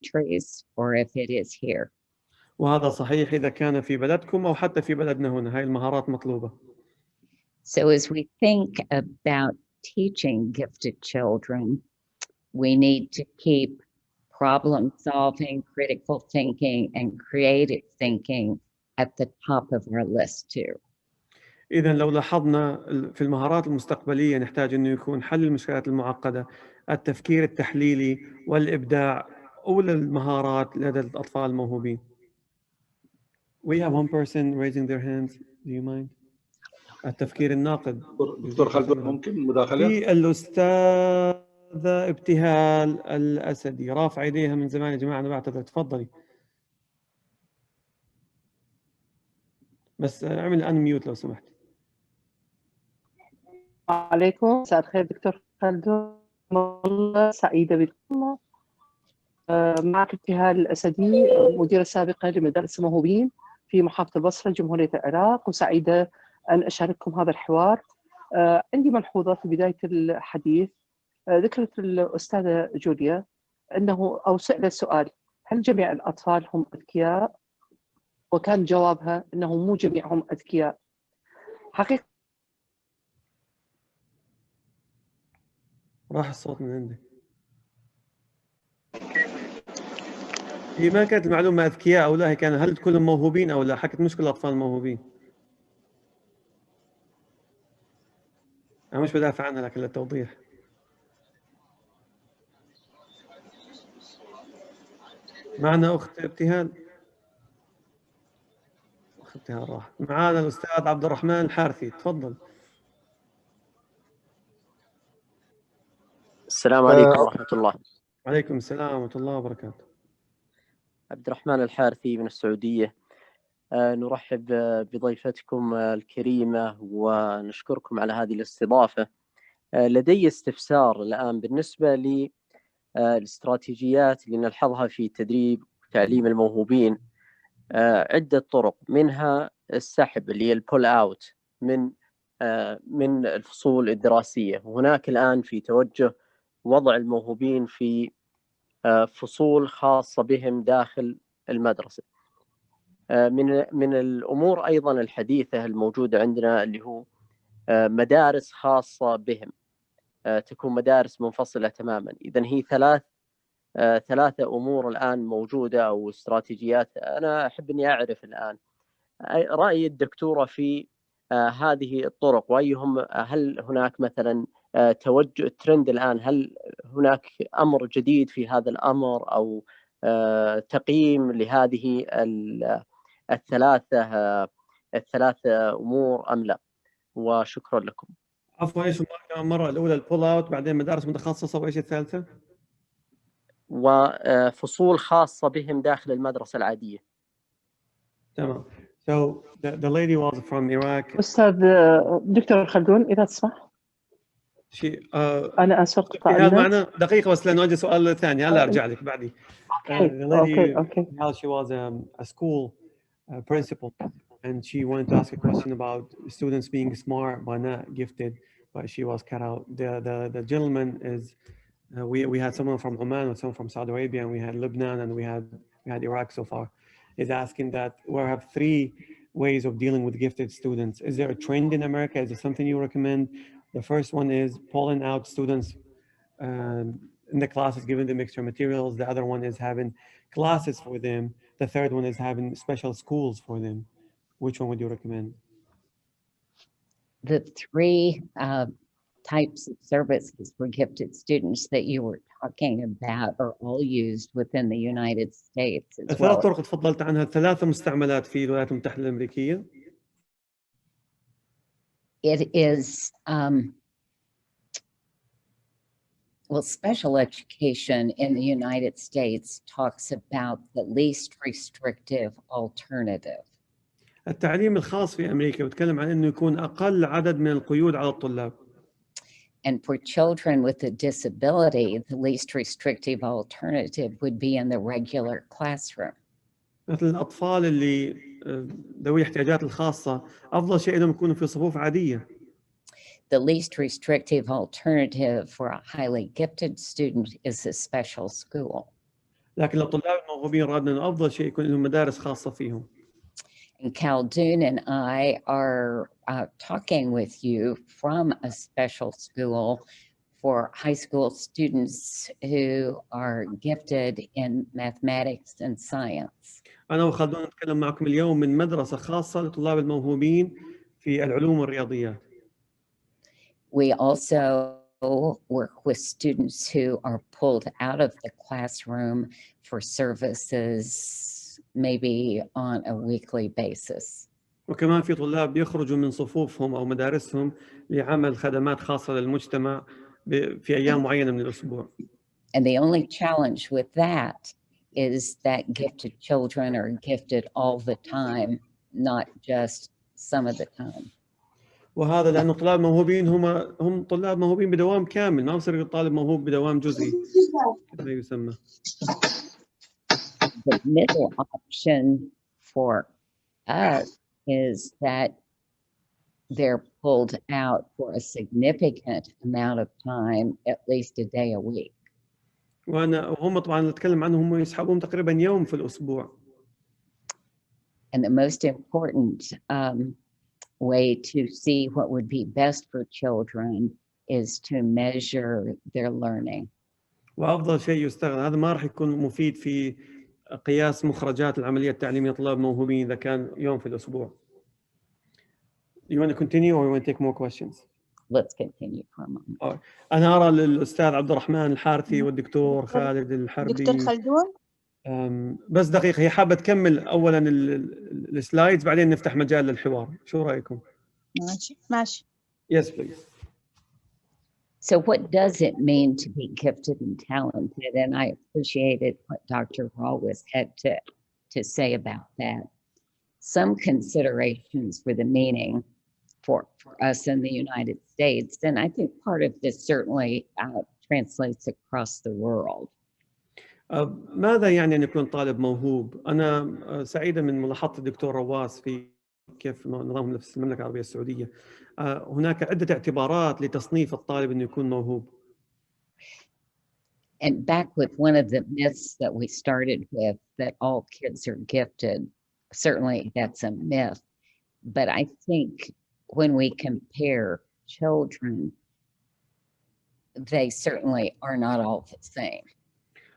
countries or if it is here. وهذا صحيح إذا كان في بلدكم أو حتى في بلدنا هنا. هاي المهارات مطلوبة. So as we think about teaching gifted children, we need to keep problem solving, critical thinking, and creative thinking at the top of our list too. إذا لو لاحظنا في المهارات المستقبلية نحتاج إنه يكون حل المشكلات المعقدة، التفكير التحليلي والإبداع أولى المهارات لدى الأطفال الموهوبين. We have one person raising their hands. Do you mind? التفكير الناقد. دكتور خالد ممكن مداخلة؟ في الأستاذة ابتهال الأسدي رافع يديها من زمان. يا جماعة أنا بعتذر، تفضلي. بس اعمل ان ميوت لو سمحت. عليكم، مساء الخير دكتور خالد، والله سعيدة بكم. معك ابتهال الأسدي، مديرة سابقة لمدارس الموهوبين في محافظة البصرة جمهورية العراق، وسعيدة أن أشارككم هذا الحوار. عندي ملحوظة في بداية الحديث. ذكرت الأستاذة جوليا أنه أو سألت سؤال: هل جميع الأطفال هم أذكياء؟ وكان جوابها أنه مو جميعهم أذكياء. حقيقة راح الصوت من عندك. هي ما كانت المعلومة أذكياء أو لا، هي كان هل كلهم موهوبين أو لا. حكت مش كل الأطفال موهوبين. أنا مش بدافع عنها لكن للتوضيح. معنا أخت ابتهال. أخت ابتهال راح. معنا الأستاذ عبد الرحمن الحارثي، تفضل. السلام عليكم ورحمة الله. وعليكم السلام ورحمة الله وبركاته. عبد الرحمن الحارثي من السعودية. نرحب بضيفتكم الكريمة ونشكركم على هذه الاستضافة. لدي استفسار الآن بالنسبة للاستراتيجيات اللي نلحظها في تدريب وتعليم الموهوبين. عدة طرق، منها السحب اللي هي البول أوت من الفصول الدراسية، وهناك الآن في توجه وضع الموهوبين في فصول خاصة بهم داخل المدرسة. من الأمور أيضا الحديثة الموجودة عندنا اللي هو مدارس خاصة بهم، تكون مدارس منفصلة تماما. إذن هي ثلاثة أمور الآن موجودة أو استراتيجيات. أنا أحب أني أعرف الآن رأي الدكتورة في هذه الطرق، وأيهم هل هناك مثلا توجه الترند الآن، هل هناك أمر جديد في هذا الأمر أو تقييم لهذه الثلاثة أمور أم لا؟ وشكرا لكم. عفوا، ايش المرة الأولى البول أوت، بعدين مدارس متخصصة، وإيش الثالثة؟ وفصول خاصة بهم داخل المدرسة العادية. تمام. So the lady was from Iraq. أستاذ دكتور خلدون إذا تسمح. أنا آسف قطعنا. معنا دقيقة بس لأنه عندي سؤال ثاني، هلا أرجع لك بعدي. The lady, she was a school principal, and she wanted to ask a question about students being smart but not gifted, but she was cut out. The gentleman is, we had someone from Oman and someone from Saudi Arabia, and we had Lebanon, and we had Iraq so far. Is asking that we have 3 ways of dealing with gifted students. Is there a trend in America? Is there something you recommend? The first one is pulling out students in the classes, giving them extra materials. The other one is having classes for them. The third one is having special schools for them. Which one would you recommend? The 3 types of services for gifted students that you were talking about are all used within the United States as well. 3 طرق تفضلت عنها، 3 مستعملات في الولايات المتحدة الأمريكية. It is well, special education in the United States talks about the least restrictive alternative. التعليم الخاص في أمريكا بتكلم عن إنه يكون أقل عدد من القيود على الطلاب. And for children with a disability, the least restrictive alternative would be in the regular classroom. مثل الأطفال اللي ذوي الاحتياجات الخاصة، أفضل شيء إنهم يكونوا في صفوف عادية. The least restrictive alternative for a highly gifted student is a special school. لكن للطلاب الموهوبين رادنا إنه أفضل شيء يكون لهم مدارس خاصة فيهم. And Khaldun and I are talking with you from a special school for high school students who are gifted in mathematics and science. أنا وخالدون نتكلم معكم اليوم من مدرسة خاصة لطلاب الموهوبين في العلوم والرياضيات. We also work with students who are pulled out of the classroom for services maybe on a weekly basis. وكمان في طلاب يخرجوا من صفوفهم أو مدارسهم لعمل خدمات خاصة للمجتمع في أيام معينة من الأسبوع. And the only challenge with that is that gifted children are gifted all the time, not just some of the time. وهذا لأنه طلاب موهوبين هم طلاب موهوبين بدوام كامل، ما بصير طالب موهوب بدوام جزئي كما يسمى. The middle option for us is that they're pulled out for a significant amount of time, at least a day a week. وهم طبعا نتكلم عنهم هم يسحبون تقريبا يوم في الأسبوع. And the most important way to see what would be best for children is to measure their learning. وأفضل شيء يستخدم هذا ما راح يكون مفيد في قياس مخرجات العملية التعليمية لطلاب موهوبين إذا كان يوم في الأسبوع. You want to continue or you want to take more questions? Let's continue for a moment. أنا أرى الأستاذ عبد الرحمن الحارثي والدكتور خالد الحربي. دكتور خلدون. بس دقيقة، هي حابة تكمل أولاً السلايدز بعدين نفتح مجال للحوار. شو رأيكم؟ ماشي. Yes, please. So what does it mean to be gifted and talented? And I appreciated what Dr. Rawls had to say about that. Some considerations for the meaning for us in the United States, and I think part of this certainly translates across the world. ماذا يعني أن يكون طالب موهوب؟ أنا سعيدة من ملاحظة الدكتور رواس في كيف نظامهم في المملكة العربية السعودية. هناك عدة اعتبارات لتصنيف الطالب أنه يكون موهوب. And back with one of the myths that we started with, that all kids are gifted, certainly that's a myth. But I think when we compare children, they certainly are not all the same.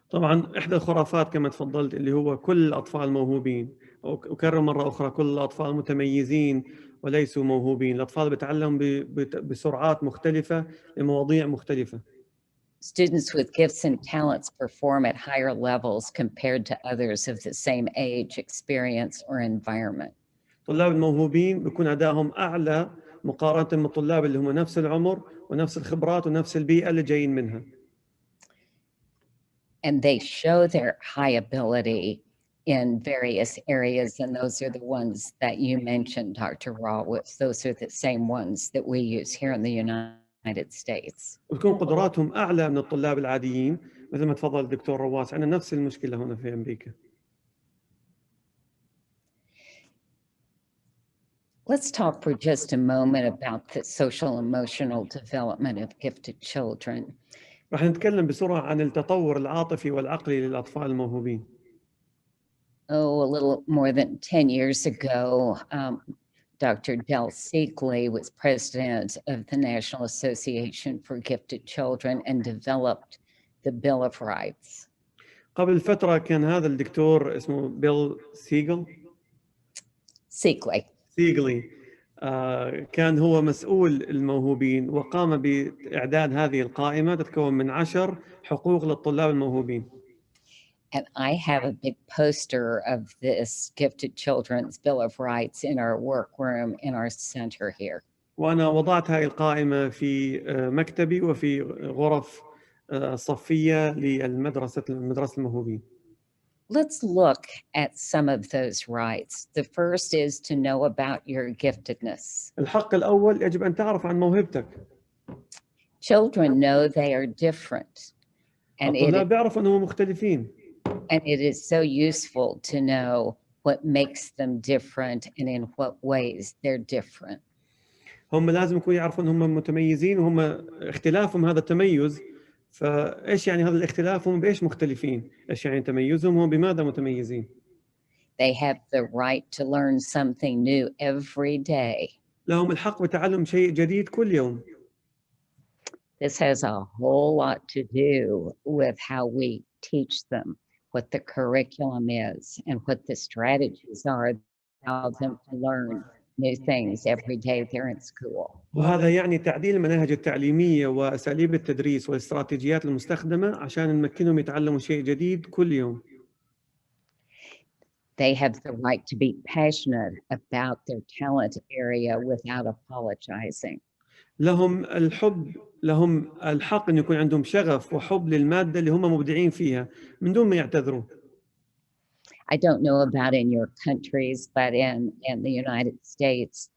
طبعا إحدى الخرافات كما تفضلت اللي هو كل الأطفال موهوبين، وكرر مرة أخرى كل الأطفال متميزين وليسوا موهوبين. الأطفال بيتعلموا بسرعات مختلفة لمواضيع مختلفة. Students with gifts and talents perform at higher levels compared to others of the same age, experience, or environment. طلاب الموهوبين بيكون أدائهم أعلى مقارنة بالطلاب اللي هم نفس العمر ونفس الخبرات ونفس البيئة اللي جايين منها. And they show their high ability in various areas, and those are the ones that you mentioned, Dr. Rawls. Those are the same ones that we use here in the United States. وتكون قدراتهم أعلى من الطلاب العاديين مثل ما تفضل الدكتور رواس. عندنا نفس المشكلة هنا في أمريكا. Let's talk for just a moment about the social emotional development of gifted children. راح نتكلم بسرعة عن التطور العاطفي والعقلي للأطفال الموهوبين. A little more than 10 years ago, Dr. Del Seekley was president of the National Association for Gifted Children and developed the Bill of Rights. قبل فترة كان هذا الدكتور اسمه بيل سيغلي كان هو مسؤول الموهوبين وقام بإعداد هذه القائمة تتكون من 10 حقوق للطلاب الموهوبين. And I have a big poster of this Gifted Children's Bill of Rights in our workroom in our center here. وأنا وضعت هذه القائمة في مكتبي وفي غرف صفية للمدرسة الموهوبين. Let's look at some of those rights. The first is to know about your giftedness. الحق الأول يجب أن تعرف عن موهبتك. Children know they are different. الطلاب بيعرفوا أنهم مختلفين. And it is so useful to know what makes them different and in what ways they're different. هم لازم يكونوا يعرفون هم متميزين وهم اختلافهم هذا التميز فإيش يعني هذا الاختلاف؟ هم بإيش مختلفين؟ إيش يعني تميزهم؟ هم بماذا متميزين؟ They have the right to learn something new every day. لهم الحق بتعلم شيء جديد كل يوم. This has a whole lot to do with how we teach them, what the curriculum is, and what the strategies are that allow them to learn new things every day they're in school. وهذا يعني تعديل المناهج التعليمية وأساليب التدريس والاستراتيجيات المستخدمة عشان نمكنهم يتعلموا شيء جديد كل يوم. They have the right to be passionate about their talent area without apologizing. لهم الحق أن يكون عندهم شغف وحب للمادة اللي هم مبدعين فيها من دون ما يعتذروا. I don't know about in your countries, but in the United States,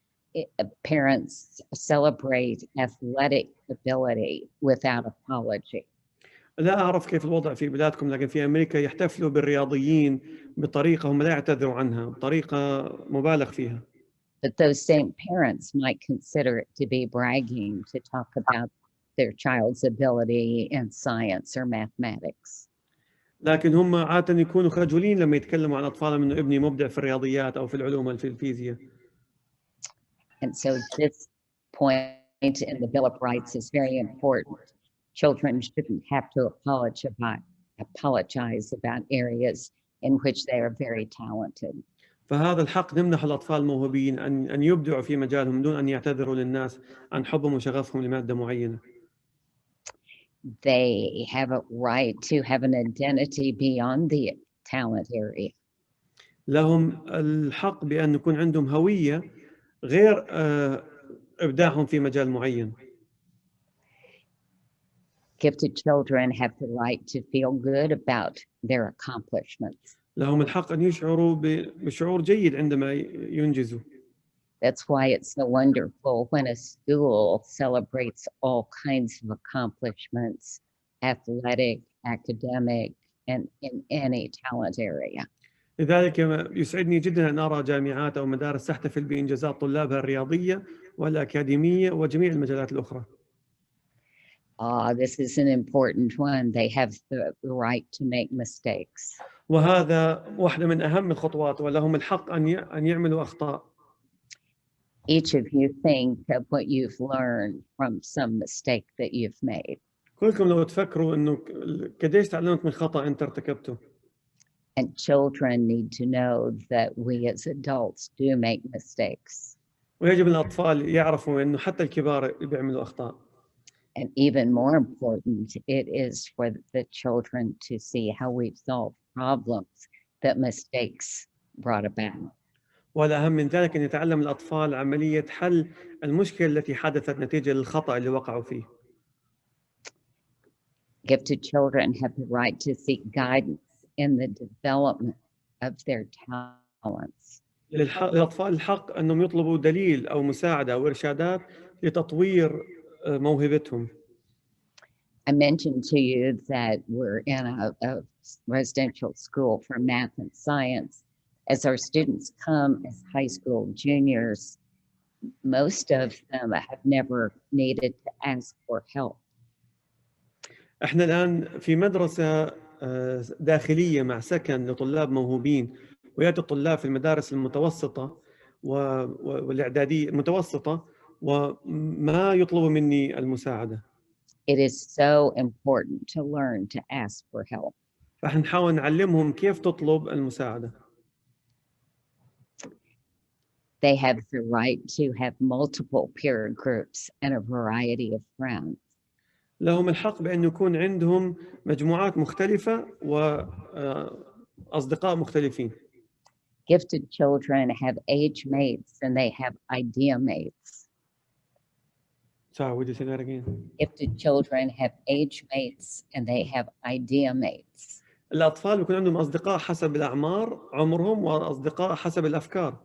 parents celebrate athletic ability without apology. لا أعرف كيف الوضع في بلادكم، لكن في أمريكا يحتفلوا بالرياضيين بطريقة هم لا يعتذروا عنها، بطريقة مبالغ فيها. But those same parents might consider it to be bragging to talk about their child's ability in science or mathematics. لكن هم عادة يكونوا خجولين لما يتكلموا عن أطفالهم إنه ابني مبدع في الرياضيات أو في العلوم أو في الفيزياء. And so this point in the Bill of Rights is very important. Children shouldn't have to apologize about areas in which they are very talented. فهذا الحق نمنح الأطفال الموهوبين أن يبدعوا في مجالهم دون أن يعتذروا للناس عن حبهم وشغفهم لمادة معينة. They have a right to have an identity beyond the talent area. لهم الحق بأن يكون عندهم هوية غير إبداعهم في مجال معين. Gifted children have the right to feel good about their accomplishments. لهم الحق أن يشعروا بشعور جيد عندما ينجزوا. That's why it's so wonderful when a school celebrates all kinds of accomplishments, athletic, academic, and in any talent area. لذلك يسعدني جدا أن أرى جامعات أو مدارس تحتفل بإنجازات طلابها الرياضية والأكاديمية وجميع المجالات الأخرى. This is an important one. They have the right to make mistakes. وهذا واحدة من أهم الخطوات، ولهم الحق أن يعملوا أخطاء. Each of you think of what you've learned from some mistake that you've made. كلكم لو تفكروا إنه قديش تعلمت من خطأ أنت ارتكبته. And children need to know that we as adults do make mistakes. ويجب الأطفال يعرفوا إنه حتى الكبار بيعملوا أخطاء. And even more important, it is for the children to see how we've solved problems that mistakes brought about. والأهم من ذلك أن يتعلم الأطفال عملية حل المشكلة التي حدثت نتيجة للخطأ اللي وقعوا فيه. Gifted children have the right to seek guidance in the development of their talents. للأطفال الحق أنهم يطلبوا دليل أو مساعدة أو إرشادات لتطوير موهبتهم. I mentioned to you that we're in a residential school for math and science. As our students come as high school juniors, most of them have never needed to ask for help. احنا الآن في مدرسة داخلية مع سكن لطلاب موهوبين، ويأتي الطلاب في المدارس المتوسطة والإعدادية المتوسطة وما يطلبوا مني المساعدة. It is so important to learn to ask for help. فاحنا نحاول نعلمهم كيف تطلب المساعدة. They have the right to have multiple peer groups and a variety of friends. لهم الحق بأن يكون عندهم مجموعات مختلفة وأصدقاء مختلفين. Gifted children have age mates and they have idea mates. Sorry, would you say that again? Gifted children have age mates and they have idea mates. الأطفال بيكون عندهم أصدقاء حسب الأعمار عمرهم وأصدقاء حسب الأفكار.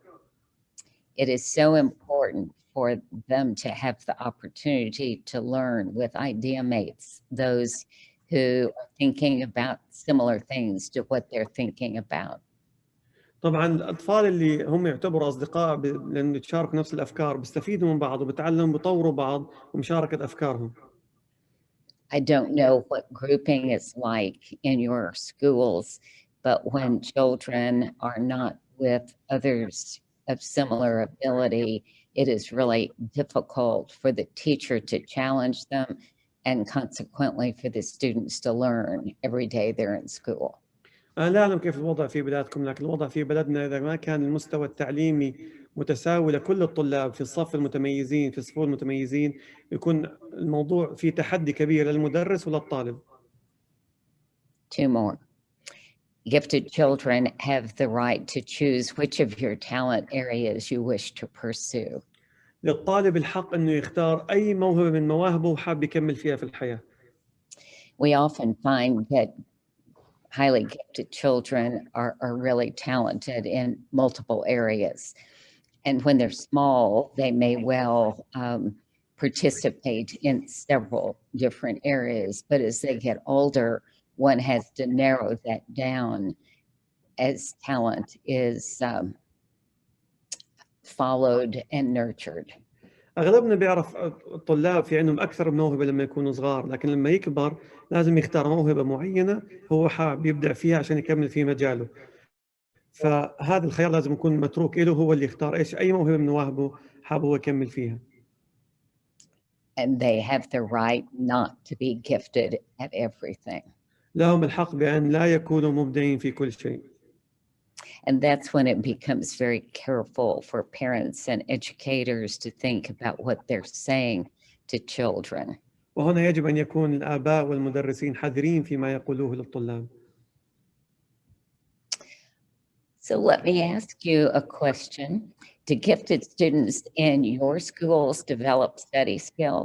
It is so important for them to have the opportunity to learn with idea mates, those who are thinking about similar things to what they're thinking about. طبعا الأطفال اللي هم يعتبروا أصدقاء لأن يتشاركوا نفس الأفكار بيستفيدوا من بعض وبتعلموا بيطوروا بعض ومشاركة أفكارهم. I don't know what grouping is like in your schools, but when children are not with others of similar ability, it is really difficult for the teacher to challenge them and consequently for the students to learn every day they're in school. أنا لا أعلم كيف الوضع في بلادكم، لكن الوضع في بلدنا إذا ما كان المستوى التعليمي متساوي لكل الطلاب في الصف المتميزين في الصفوف المتميزين، يكون الموضوع فيه تحدي كبير للمدرس وللطالب. Two more. Gifted children have the right to choose which of your talent areas you wish to pursue. للطالب الحق إنه يختار أي موهبة من مواهبه وحاب يكمل فيها في الحياة. We often find that highly gifted children are really talented in multiple areas. And when they're small, they may well participate in several different areas. But as they get older, one has to narrow that down as talent is followed and nurtured. أغلبنا بيعرف الطلاب في عندهم أكثر من موهبة لما يكونوا صغار، لكن لما يكبر لازم يختار موهبة معينة هو حابب يبدع فيها عشان يكمل في مجاله. فهذا الخيار لازم يكون متروك له، هو اللي يختار إيش أي موهبة من مواهبه حابب هو يكمل فيها. And they have the right not to be gifted at everything. لهم الحق بأن لا يكونوا مبدعين في كل شيء. And that's when it becomes very careful for parents and educators to think about what they're saying to children. وهنا يجب أن يكون الآباء والمدرسين حذرين فيما يقولوه للطلاب. So let me ask you a question. Do gifted students in your schools develop study skills?